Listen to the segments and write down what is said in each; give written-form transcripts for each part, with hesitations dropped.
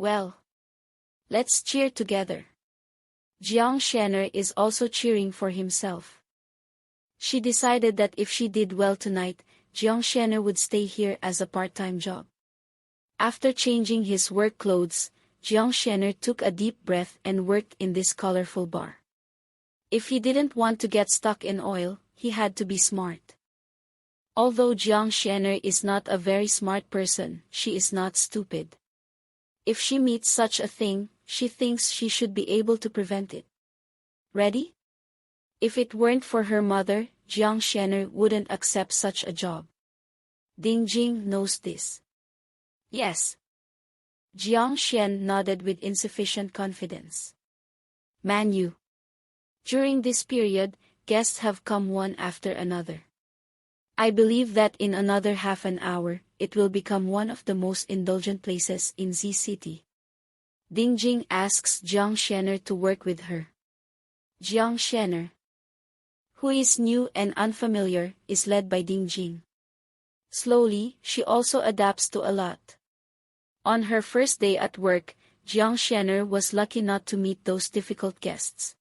Well, let's cheer together. Jiang Shenner is also cheering for himself. She decided that if she did well tonight, Jiang Shenner would stay here as a part-time job. After changing his work clothes, Jiang Shenner took a deep breath and worked in this colorful bar. If he didn't want to get stuck in oil, he had to be smart. Although Jiang Shenner is not a very smart person, she is not stupid. If she meets such a thing, she thinks she should be able to prevent it. Ready? If it weren't for her mother, Jiang Shenner wouldn't accept such a job. Ding Jing knows this. Yes. Jiang Shen nodded with insufficient confidence. Manu. During this period, guests have come one after another. I believe that in another half an hour, it will become one of the most indulgent places in Z City. Ding Jing asks Jiang Shenner to work with her. Jiang Shenner, who is new and unfamiliar, is led by Ding Jing. Slowly, she also adapts to a lot. On her first day at work, Jiang Shenner was lucky not to meet those difficult guests.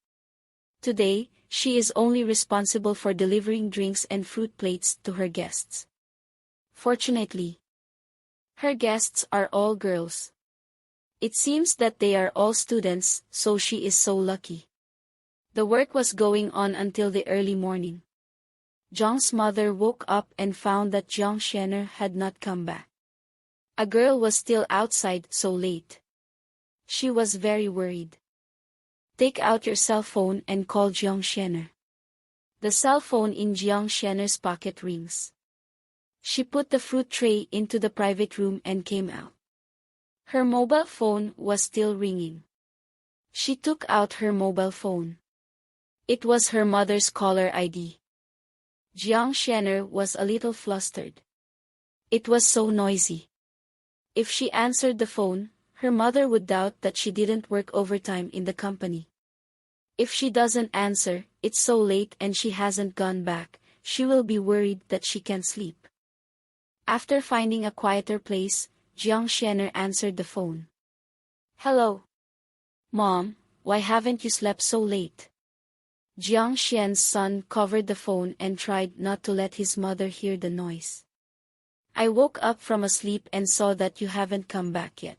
Today, she is only responsible for delivering drinks and fruit plates to her guests. Fortunately, her guests are all girls. It seems that they are all students, so she is so lucky. The work was going on until the early morning. Jiang's mother woke up and found that Jiang Shenner had not come back. A girl was still outside so late. She was very worried. Take out your cell phone and call Jiang Shenner. The cell phone in Jiang Shenner's pocket rings. She put the fruit tray into the private room and came out. Her mobile phone was still ringing. She took out her mobile phone. It was her mother's caller ID. Jiang Shenner was a little flustered. It was so noisy. If she answered the phone, her mother would doubt that she didn't work overtime in the company. If she doesn't answer, it's so late and she hasn't gone back, she will be worried that she can't sleep. After finding a quieter place, Jiang Shenner answered the phone. Hello. Mom, why haven't you slept so late? Jiang Shen's son covered the phone and tried not to let his mother hear the noise. I woke up from a sleep and saw that you haven't come back yet.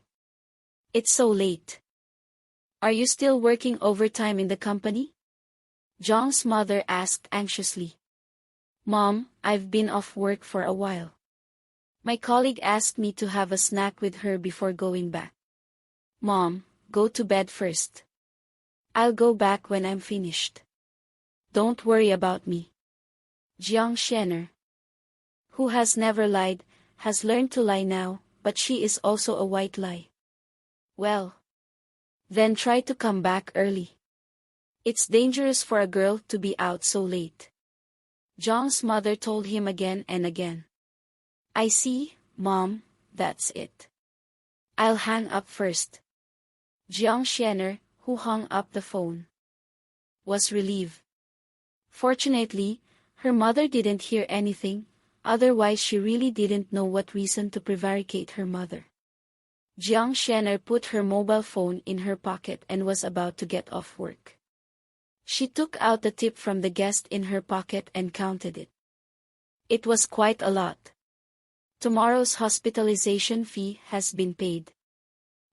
It's so late. Are you still working overtime in the company? Jiang's mother asked anxiously. Mom, I've been off work for a while. My colleague asked me to have a snack with her before going back. Mom, go to bed first. I'll go back when I'm finished. Don't worry about me. Jiang Shenner, who has never lied, has learned to lie now, but she is also a white lie. Well, then try to come back early. It's dangerous for a girl to be out so late. Jiang's mother told him again and again. I see, Mom, that's it. I'll hang up first. Jiang Shenner, who hung up the phone, was relieved. Fortunately, her mother didn't hear anything, otherwise she really didn't know what reason to prevaricate her mother. Jiang Shenner put her mobile phone in her pocket and was about to get off work. She took out the tip from the guest in her pocket and counted it. It was quite a lot. Tomorrow's hospitalization fee has been paid.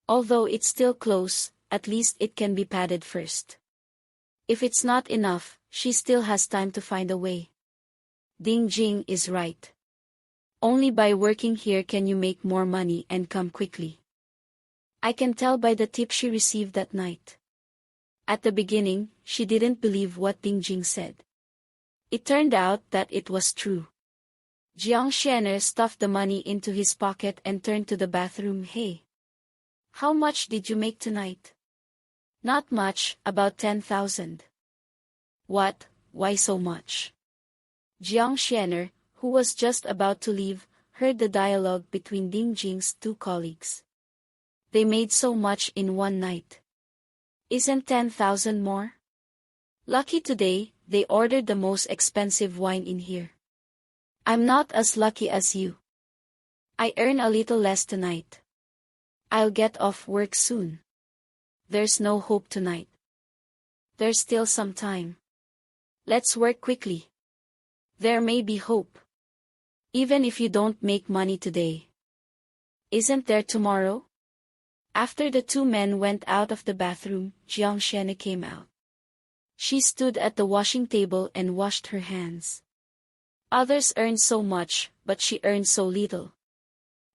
Although it's still close, at least it can be padded first. If it's not enough, she still has time to find a way. Ding Jing is right. Only by working here can you make more money and come quickly. I can tell by the tip she received that night. At the beginning, she didn't believe what Ding Jing said. It turned out that it was true. Jiang Shenner stuffed the money into his pocket and turned to the bathroom. Hey. How much did you make tonight? Not much, about 10,000. What, why so much? Jiang Shenner, who was just about to leave, heard the dialogue between Ding Jing's two colleagues. They made so much in one night. Isn't 10,000 more? Lucky today, they ordered the most expensive wine in here. I'm not as lucky as you. I earn a little less tonight. I'll get off work soon. There's no hope tonight. There's still some time. Let's work quickly. There may be hope. Even if you don't make money today. Isn't there tomorrow? After the two men went out of the bathroom, Jiang Shene came out. She stood at the washing table and washed her hands. Others earned so much, but she earned so little.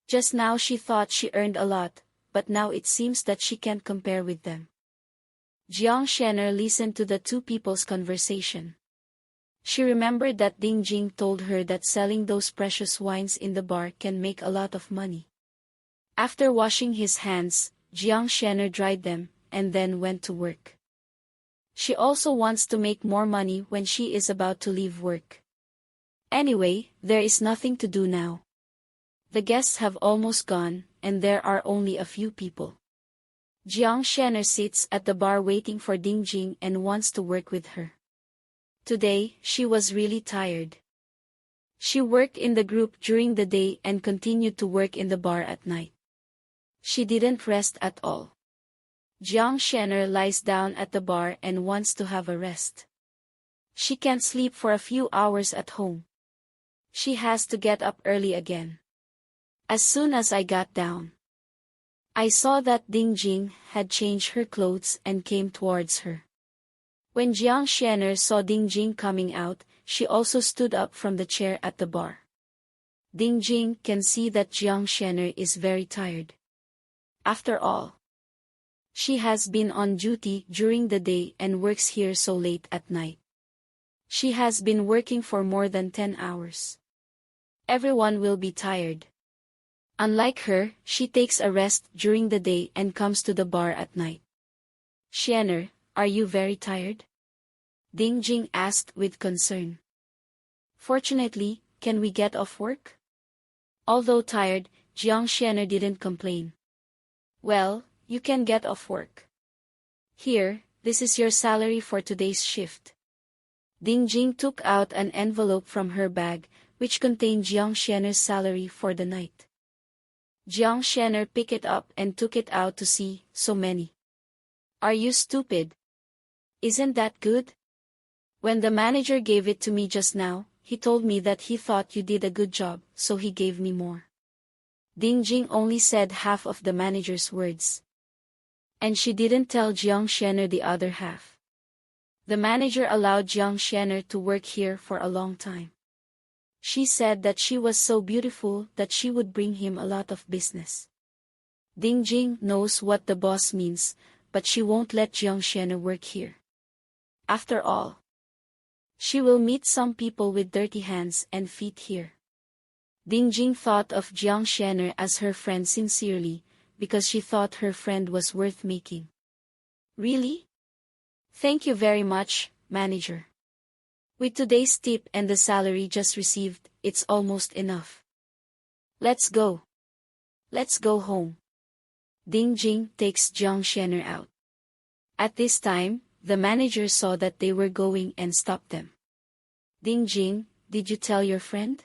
Just now she thought she earned a lot, but now it seems that she can't compare with them. Jiang Shene listened to the two people's conversation. She remembered that Ding Jing told her that selling those precious wines in the bar can make a lot of money. After washing his hands, Jiang Shene dried them, and then went to work. She also wants to make more money when she is about to leave work. Anyway, there is nothing to do now. The guests have almost gone, and there are only a few people. Jiang Shene sits at the bar waiting for Ding Jing and wants to work with her. Today, she was really tired. She worked in the group during the day and continued to work in the bar at night. She didn't rest at all. Jiang Shene lies down at the bar and wants to have a rest. She can't sleep for a few hours at home. She has to get up early again. As soon as I got down, I saw that Ding Jing had changed her clothes and came towards her. When Jiang Shene saw Ding Jing coming out, she also stood up from the chair at the bar. Ding Jing can see that Jiang Shene is very tired. After all, she has been on duty during the day and works here so late at night. She has been working for more than 10 hours. Everyone will be tired. Unlike her, she takes a rest during the day and comes to the bar at night. Shene, are you very tired? Ding Jing asked with concern. Fortunately, can we get off work? Although tired, Jiang Shene didn't complain. Well, you can get off work. Here, this is your salary for today's shift. Ding Jing took out an envelope from her bag, which contained Jiang Shene's salary for the night. Jiang Shene picked it up and took it out to see, so many. Are you stupid? Isn't that good? When the manager gave it to me just now, he told me that he thought you did a good job, so he gave me more. Ding Jing only said half of the manager's words. And she didn't tell Jiang Shene the other half. The manager allowed Jiang Shene to work here for a long time. She said that she was so beautiful that she would bring him a lot of business. Ding Jing knows what the boss means, but she won't let Jiang Shene work here. After all, she will meet some people with dirty hands and feet here. Ding Jing thought of Jiang Shene as her friend sincerely, because she thought her friend was worth making. Really? Thank you very much, manager. With today's tip and the salary just received, it's almost enough. Let's go. Let's go home. Ding Jing takes Jiang Shene out. At this time, the manager saw that they were going and stopped them. Ding Jing, did you tell your friend?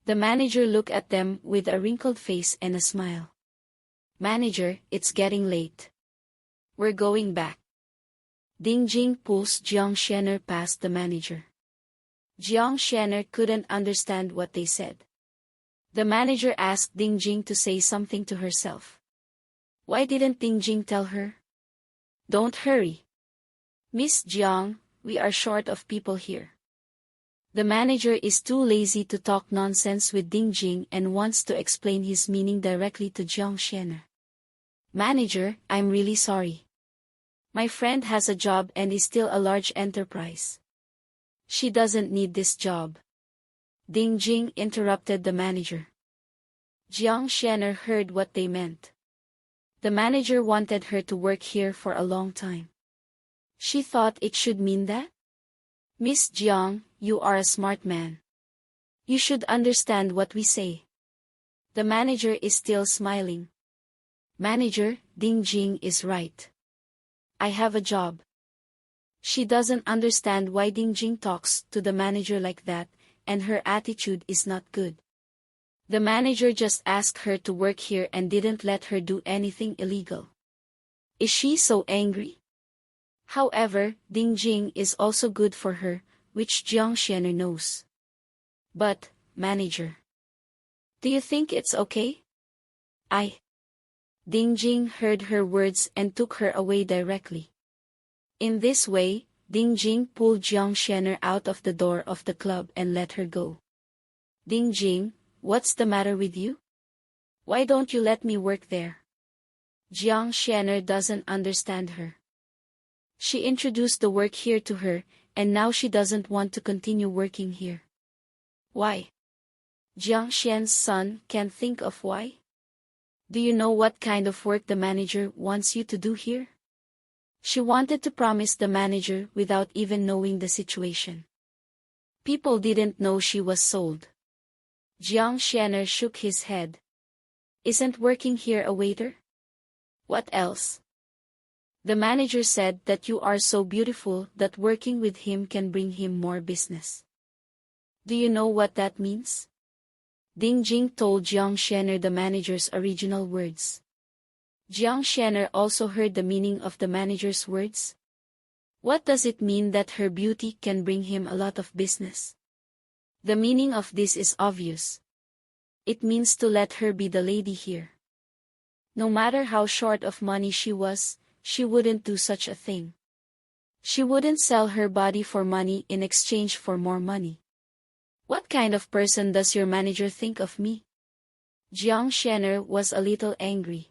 The manager looked at them with a wrinkled face and a smile. Manager, it's getting late. We're going back. Ding Jing pulls Jiang Shene past the manager. Jiang Shene couldn't understand what they said. The manager asked Ding Jing to say something to herself. Why didn't Ding Jing tell her? Don't hurry. Miss Jiang, we are short of people here. The manager is too lazy to talk nonsense with Ding Jing and wants to explain his meaning directly to Jiang Shene. Manager, I'm really sorry. My friend has a job and is still a large enterprise. She doesn't need this job. Ding Jing interrupted the manager. Jiang Shene heard what they meant. The manager wanted her to work here for a long time. She thought it should mean that? Miss Jiang, you are a smart man. You should understand what we say. The manager is still smiling. Manager, Ding Jing is right. I have a job. She doesn't understand why Ding Jing talks to the manager like that, and her attitude is not good. The manager just asked her to work here and didn't let her do anything illegal. Is she so angry? However, Ding Jing is also good for her, which Jiang Xianer knows. But, manager, do you think it's okay? Ding Jing heard her words and took her away directly. In this way, Ding Jing pulled Jiang Xianer out of the door of the club and let her go. Ding Jing, what's the matter with you? Why don't you let me work there? Jiang Xianer doesn't understand her. She introduced the work here to her, and now she doesn't want to continue working here. Why? Jiang Xian's son can't think of why. Do you know what kind of work the manager wants you to do here? She wanted to promise the manager without even knowing the situation. People didn't know she was sold. Jiang Xianer shook his head. Isn't working here a waiter? What else? The manager said that you are so beautiful that working with him can bring him more business. Do you know what that means? Ding Jing told Jiang Xianer the manager's original words. Jiang Xianer also heard the meaning of the manager's words. What does it mean that her beauty can bring him a lot of business? The meaning of this is obvious. It means to let her be the lady here. No matter how short of money she was, she wouldn't do such a thing. She wouldn't sell her body for money in exchange for more money. What kind of person does your manager think of me? Jiang Xianer was a little angry.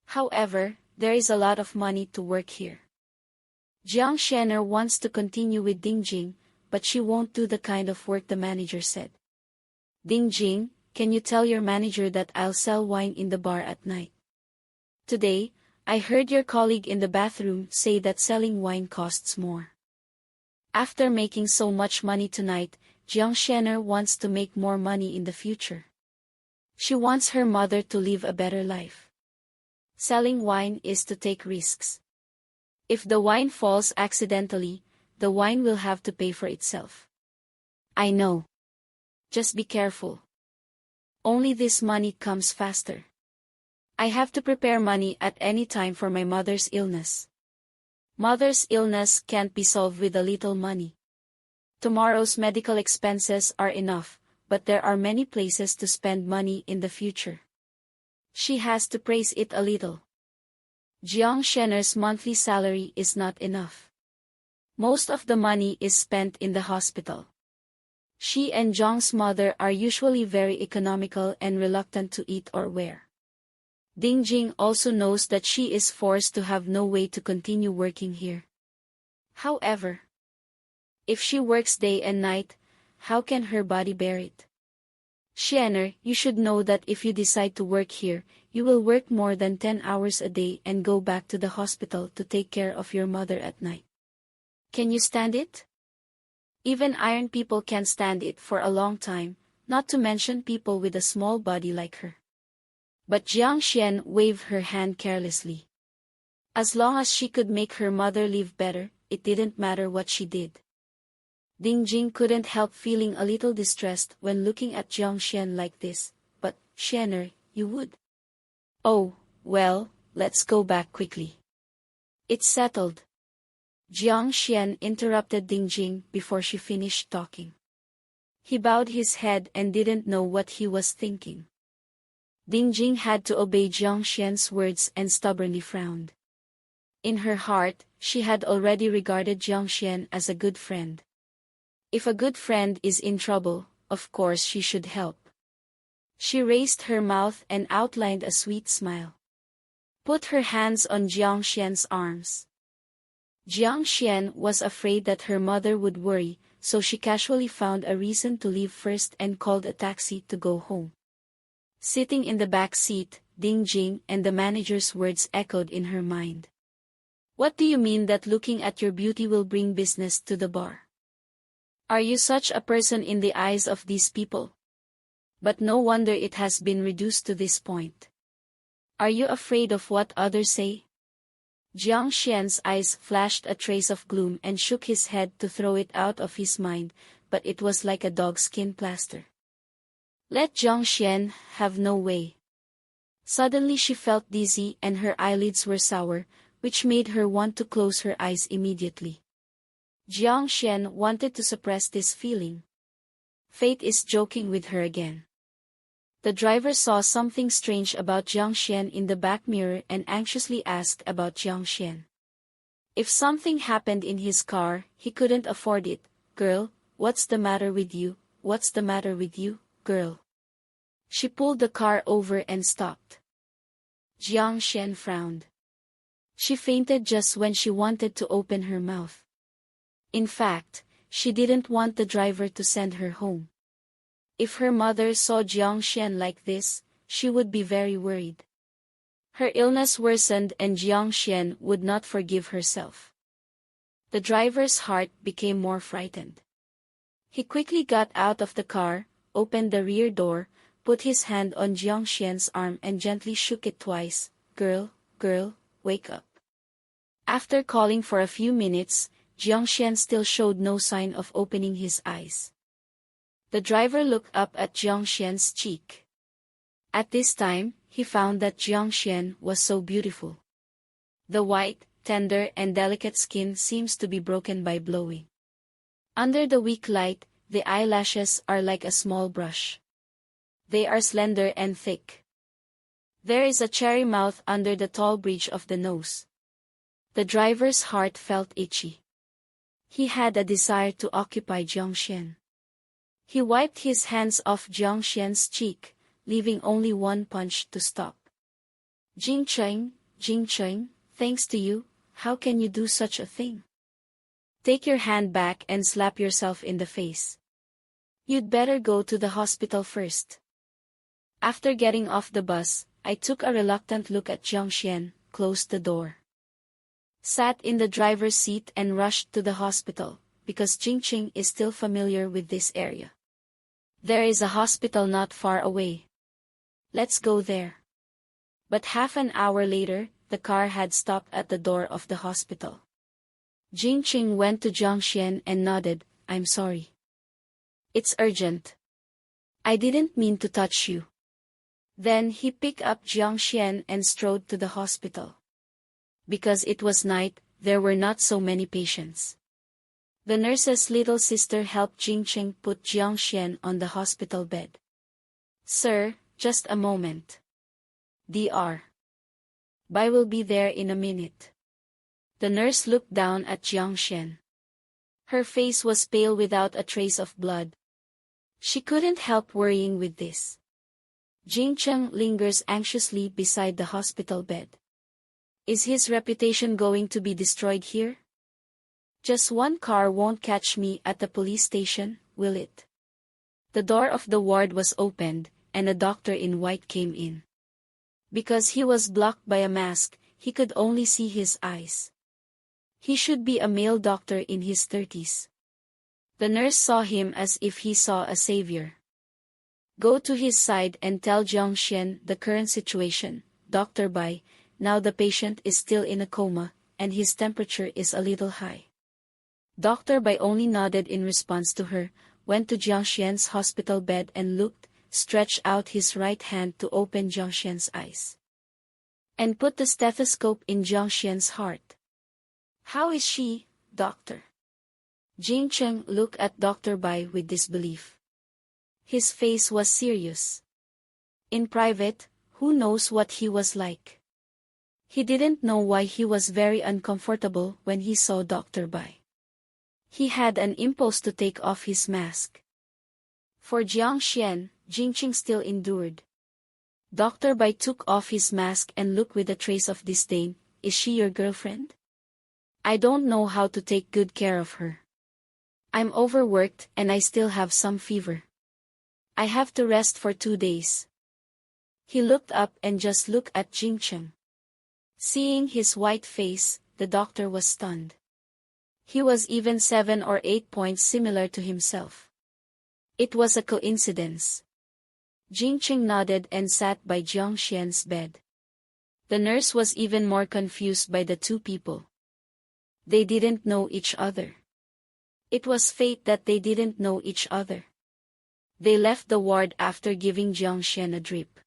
However, there is a lot of money to work here. Jiang Xianer wants to continue with Ding Jing, but she won't do the kind of work the manager said. Ding Jing, can you tell your manager that I'll sell wine in the bar at night? Today, I heard your colleague in the bathroom say that selling wine costs more. After making so much money tonight, Jiang Xianer wants to make more money in the future. She wants her mother to live a better life. Selling wine is to take risks. If the wine falls accidentally, the wine will have to pay for itself. I know. Just be careful. Only this money comes faster. I have to prepare money at any time for my mother's illness. Mother's illness can't be solved with a little money. Tomorrow's medical expenses are enough, but there are many places to spend money in the future. She has to praise it a little. Jiang Xianer's monthly salary is not enough. Most of the money is spent in the hospital. She and Jiang's mother are usually very economical and reluctant to eat or wear. Ding Jing also knows that she is forced to have no way to continue working here. However, if she works day and night, how can her body bear it? Xianer, you should know that if you decide to work here, you will work more than 10 hours a day and go back to the hospital to take care of your mother at night. Can you stand it? Even iron people can stand it for a long time, not to mention people with a small body like her. But Jiang Xian waved her hand carelessly. As long as she could make her mother live better, it didn't matter what she did. Ding Jing couldn't help feeling a little distressed when looking at Jiang Xian like this. But, Xianer, you would? Oh, well, let's go back quickly. It's settled. Jiang Xian interrupted Ding Jing before she finished talking. He bowed his head and didn't know what he was thinking. Ding Jing had to obey Jiang Xian's words and stubbornly frowned. In her heart, she had already regarded Jiang Xian as a good friend. If a good friend is in trouble, of course she should help. She raised her mouth and outlined a sweet smile. Put her hands on Jiang Xian's arms. Jiang Xian was afraid that her mother would worry, so she casually found a reason to leave first and called a taxi to go home. Sitting in the back seat, Ding Jing and the manager's words echoed in her mind. What do you mean that looking at your beauty will bring business to the bar? Are you such a person in the eyes of these people? But no wonder it has been reduced to this point. Are you afraid of what others say? Jiang Xian's eyes flashed a trace of gloom and shook his head to throw it out of his mind, but it was like a dog-skin plaster. Let Jiang Xian have no way. Suddenly she felt dizzy and her eyelids were sour, which made her want to close her eyes immediately. Jiang Xian wanted to suppress this feeling. Fate is joking with her again. The driver saw something strange about Jiang Xian in the back mirror and anxiously asked about Jiang Xian. If something happened in his car, he couldn't afford it. Girl, what's the matter with you? What's the matter with you, girl? She pulled the car over and stopped. Jiang Xian frowned. She fainted just when she wanted to open her mouth. In fact, she didn't want the driver to send her home. If her mother saw Jiang Xian like this, she would be very worried. Her illness worsened and Jiang Xian would not forgive herself. The driver's heart became more frightened. He quickly got out of the car, opened the rear door, put his hand on Jiang Xian's arm and gently shook it twice. Girl, wake up. After calling for a few minutes, Jiang Xian still showed no sign of opening his eyes. The driver looked up at Jiang Xian's cheek. At this time, he found that Jiang Xian was so beautiful. The white, tender and delicate skin seems to be broken by blowing. Under the weak light, the eyelashes are like a small brush. They are slender and thick. There is a cherry mouth under the tall bridge of the nose. The driver's heart felt itchy. He had a desire to occupy Jiang Xian. He wiped his hands off Jiang Xian's cheek, leaving only one punch to stop. Jing Cheng, thanks to you, how can you do such a thing? Take your hand back and slap yourself in the face. You'd better go to the hospital first. After getting off the bus, I took a reluctant look at Jiang Xian, closed the door, sat in the driver's seat and rushed to the hospital, because Jingqing is still familiar with this area. There is a hospital not far away. Let's go there. But half an hour later, the car had stopped at the door of the hospital. Jingqing went to Jiang Xian and nodded. I'm sorry. It's urgent. I didn't mean to touch you. Then he picked up Jiang Xian and strode to the hospital. Because it was night, there were not so many patients. The nurse's little sister helped Jingqing put Jiang Xian on the hospital bed. Sir, just a moment. Dr. Bai will be there in a minute. The nurse looked down at Jiang Xian. Her face was pale without a trace of blood. She couldn't help worrying with this. Jingqing lingers anxiously beside the hospital bed. Is his reputation going to be destroyed here? Just one car won't catch me at the police station, will it? The door of the ward was opened, and a doctor in white came in. Because he was blocked by a mask, he could only see his eyes. He should be a male doctor in his 30s. The nurse saw him as if he saw a savior. Go to his side and tell Jiang Xian the current situation, Dr. Bai. Now the patient is still in a coma, and his temperature is a little high. Dr. Bai only nodded in response to her, went to Jiang Xian's hospital bed and looked, stretched out his right hand to open Jiang Xian's eyes, and put the stethoscope in Jiang Xian's heart. How is she, doctor? Jingqing looked at Dr. Bai with disbelief. His face was serious. In private, who knows what he was like? He didn't know why he was very uncomfortable when he saw Dr. Bai. He had an impulse to take off his mask. For Jiang Xian, Jingqing still endured. Dr. Bai took off his mask and looked with a trace of disdain. Is she your girlfriend? I don't know how to take good care of her. I'm overworked and I still have some fever. I have to rest for 2 days. He looked up and just looked at Jingqing. Seeing his white face, the doctor was stunned. He was even 7 or 8 points similar to himself. It was a coincidence. Jingqing nodded and sat by Jiang Xian's bed. The nurse was even more confused by the two people. They didn't know each other. It was fate that they didn't know each other. They left the ward after giving Jiang Xian a drip.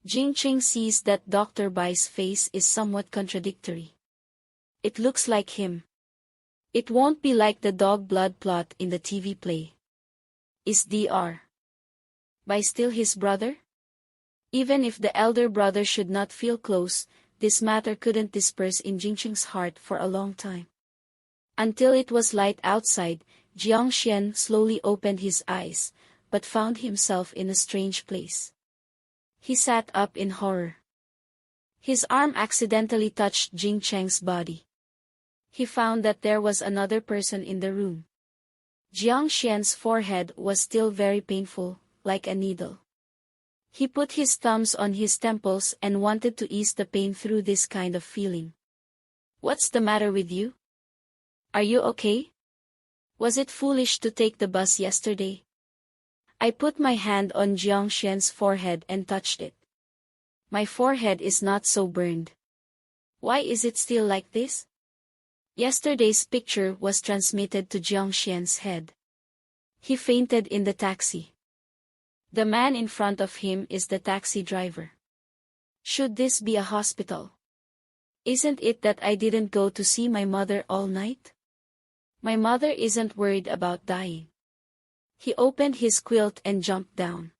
Jing Cheng sees that Dr. Bai's face is somewhat contradictory. It looks like him. It won't be like the dog blood plot in the TV play. Is Dr. Bai still his brother? Even if the elder brother should not feel close, this matter couldn't disperse in Jing Cheng's heart for a long time. Until it was light outside, Jiang Xian slowly opened his eyes, but found himself in a strange place. He sat up in horror. His arm accidentally touched Jing Cheng's body. He found that there was another person in the room. Jiang Xian's forehead was still very painful, like a needle. He put his thumbs on his temples and wanted to ease the pain through this kind of feeling. What's the matter with you? Are you okay? Was it foolish to take the bus yesterday? I put my hand on Jiang Xian's forehead and touched it. My forehead is not so burned. Why is it still like this? Yesterday's picture was transmitted to Jiang Xian's head. He fainted in the taxi. The man in front of him is the taxi driver. Should this be a hospital? Isn't it that I didn't go to see my mother all night? My mother isn't worried about dying. He opened his quilt and jumped down.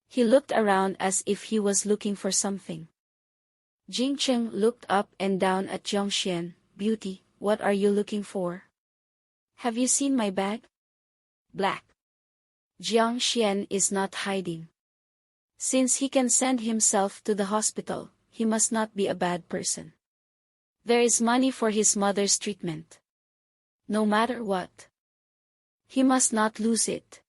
He looked around as if he was looking for something. Jing Cheng looked up and down at Jiang Xian. Beauty, what are you looking for? Have you seen my bag? Black. Jiang Xian is not hiding. Since he can send himself to the hospital, he must not be a bad person. There is money for his mother's treatment. No matter what. He must not lose it.